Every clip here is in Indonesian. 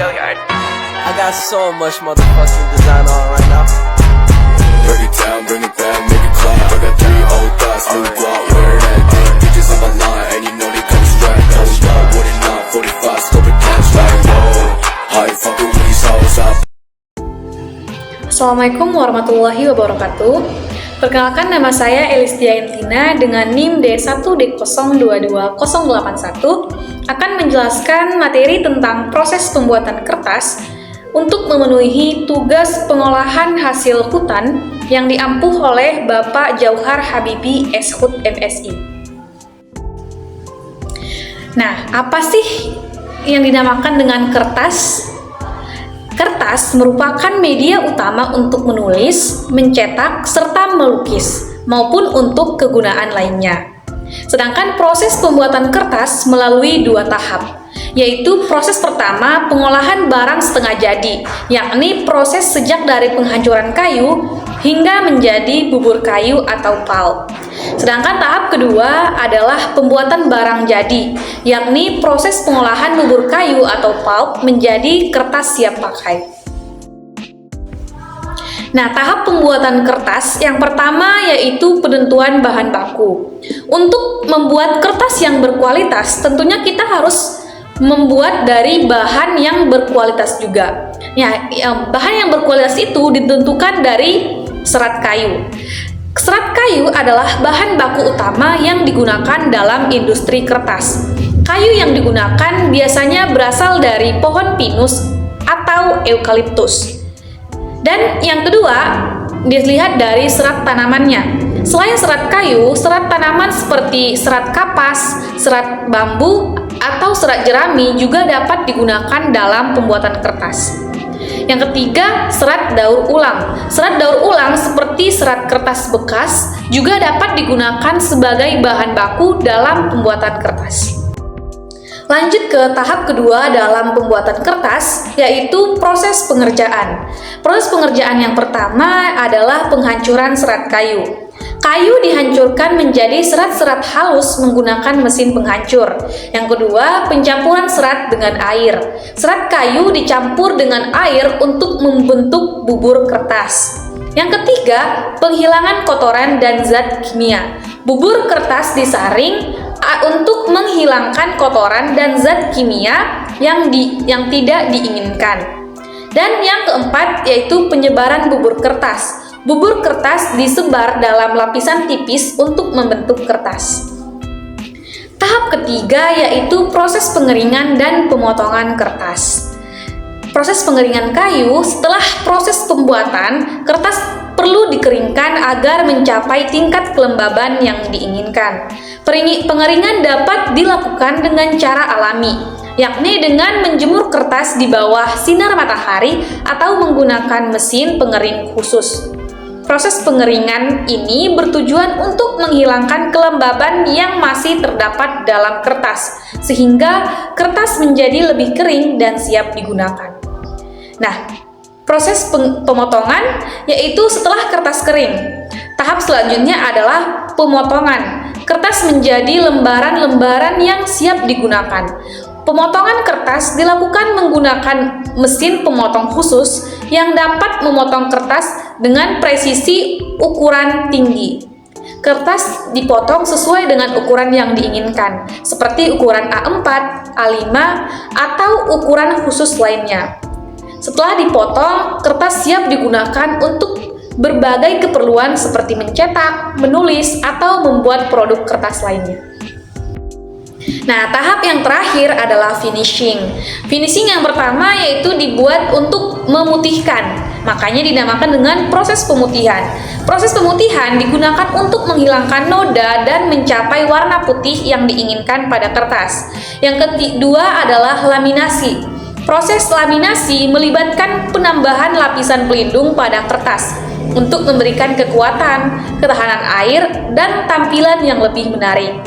I got so much motherfucking design on right now. Break it down, bring it back, make it clap. I got 3 old thoughts, new guap, wear that thing. Bitches on my line, and you know they come strapped. Hold up, what it not, 45, scope it cash like whoa. How you fucking with these hoes up? Assalamualaikum warahmatullahi wabarakatuh. Perkenalkan, nama saya Elistia Entina dengan NIM D1D022081 akan menjelaskan materi tentang proses pembuatan kertas untuk memenuhi tugas pengolahan hasil hutan yang diampuh oleh Bapak Jauhar Habibi SHUT MSI. Nah, apa sih yang dinamakan dengan kertas? Kertas merupakan media utama untuk menulis, mencetak, serta melukis, maupun untuk kegunaan lainnya. Sedangkan proses pembuatan kertas melalui 2 tahap, yaitu proses pertama pengolahan barang setengah jadi, yakni proses sejak dari penghancuran kayu hingga menjadi bubur kayu atau pulp. Sedangkan tahap kedua adalah pembuatan barang jadi, yakni proses pengolahan bubur kayu atau pulp menjadi kertas siap pakai. Nah, tahap pembuatan kertas yang pertama yaitu penentuan bahan baku. Untuk membuat kertas yang berkualitas, tentunya kita harus membuat dari bahan yang berkualitas juga. Ya, bahan yang berkualitas itu ditentukan dari serat kayu. Serat kayu adalah bahan baku utama yang digunakan dalam industri kertas. Kayu yang digunakan biasanya berasal dari pohon pinus atau eukaliptus. Dan yang kedua, dilihat dari serat tanamannya. Selain serat kayu, serat tanaman seperti serat kapas, serat bambu, atau serat jerami juga dapat digunakan dalam pembuatan kertas. Yang ketiga, serat daur ulang. Serat daur ulang seperti serat kertas bekas juga dapat digunakan sebagai bahan baku dalam pembuatan kertas. Lanjut ke tahap kedua dalam pembuatan kertas, yaitu proses pengerjaan. Proses pengerjaan yang pertama adalah penghancuran serat kayu. Kayu dihancurkan menjadi serat-serat halus menggunakan mesin penghancur. Yang kedua, pencampuran serat dengan air. Serat kayu dicampur dengan air untuk membentuk bubur kertas. Yang ketiga, penghilangan kotoran dan zat kimia. Bubur kertas disaring untuk menghilangkan kotoran dan zat kimia yang tidak diinginkan. Dan yang keempat yaitu penyebaran bubur kertas. Bubur kertas disebar dalam lapisan tipis untuk membentuk kertas. Tahap ketiga yaitu proses pengeringan dan pemotongan kertas. Proses pengeringan kayu, setelah proses pembuatan, kertas perlu dikeringkan agar mencapai tingkat kelembaban yang diinginkan. Pengeringan dapat dilakukan dengan cara alami, yakni dengan menjemur kertas di bawah sinar matahari atau menggunakan mesin pengering khusus. Proses pengeringan ini bertujuan untuk menghilangkan kelembaban yang masih terdapat dalam kertas, sehingga kertas menjadi lebih kering dan siap digunakan. Nah, proses pemotongan yaitu setelah kertas kering. Tahap selanjutnya adalah pemotongan. Kertas menjadi lembaran-lembaran yang siap digunakan. Pemotongan kertas dilakukan menggunakan mesin pemotong khusus yang dapat memotong kertas dengan presisi ukuran tinggi. Kertas dipotong sesuai dengan ukuran yang diinginkan, seperti ukuran A4, A5, atau ukuran khusus lainnya. Setelah dipotong, kertas siap digunakan untuk berbagai keperluan seperti mencetak, menulis, atau membuat produk kertas lainnya. Nah, tahap yang terakhir adalah finishing. Finishing yang pertama yaitu dibuat untuk memutihkan, makanya dinamakan dengan proses pemutihan. Proses pemutihan digunakan untuk menghilangkan noda dan mencapai warna putih yang diinginkan pada kertas. Yang kedua adalah laminasi. Proses laminasi melibatkan penambahan lapisan pelindung pada kertas untuk memberikan kekuatan, ketahanan air, dan tampilan yang lebih menarik.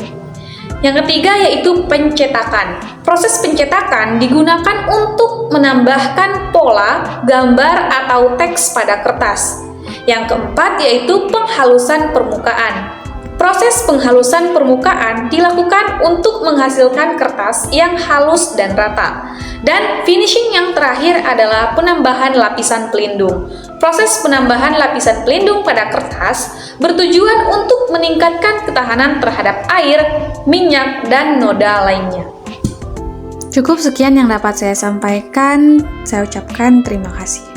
Yang ketiga yaitu pencetakan. Proses pencetakan digunakan untuk menambahkan pola, gambar, atau teks pada kertas. Yang keempat yaitu penghalusan permukaan. Proses penghalusan permukaan dilakukan untuk menghasilkan kertas yang halus dan rata. Dan finishing yang terakhir adalah penambahan lapisan pelindung. Proses penambahan lapisan pelindung pada kertas bertujuan untuk meningkatkan ketahanan terhadap air, minyak, dan noda lainnya. Cukup sekian yang dapat saya sampaikan. Saya ucapkan terima kasih.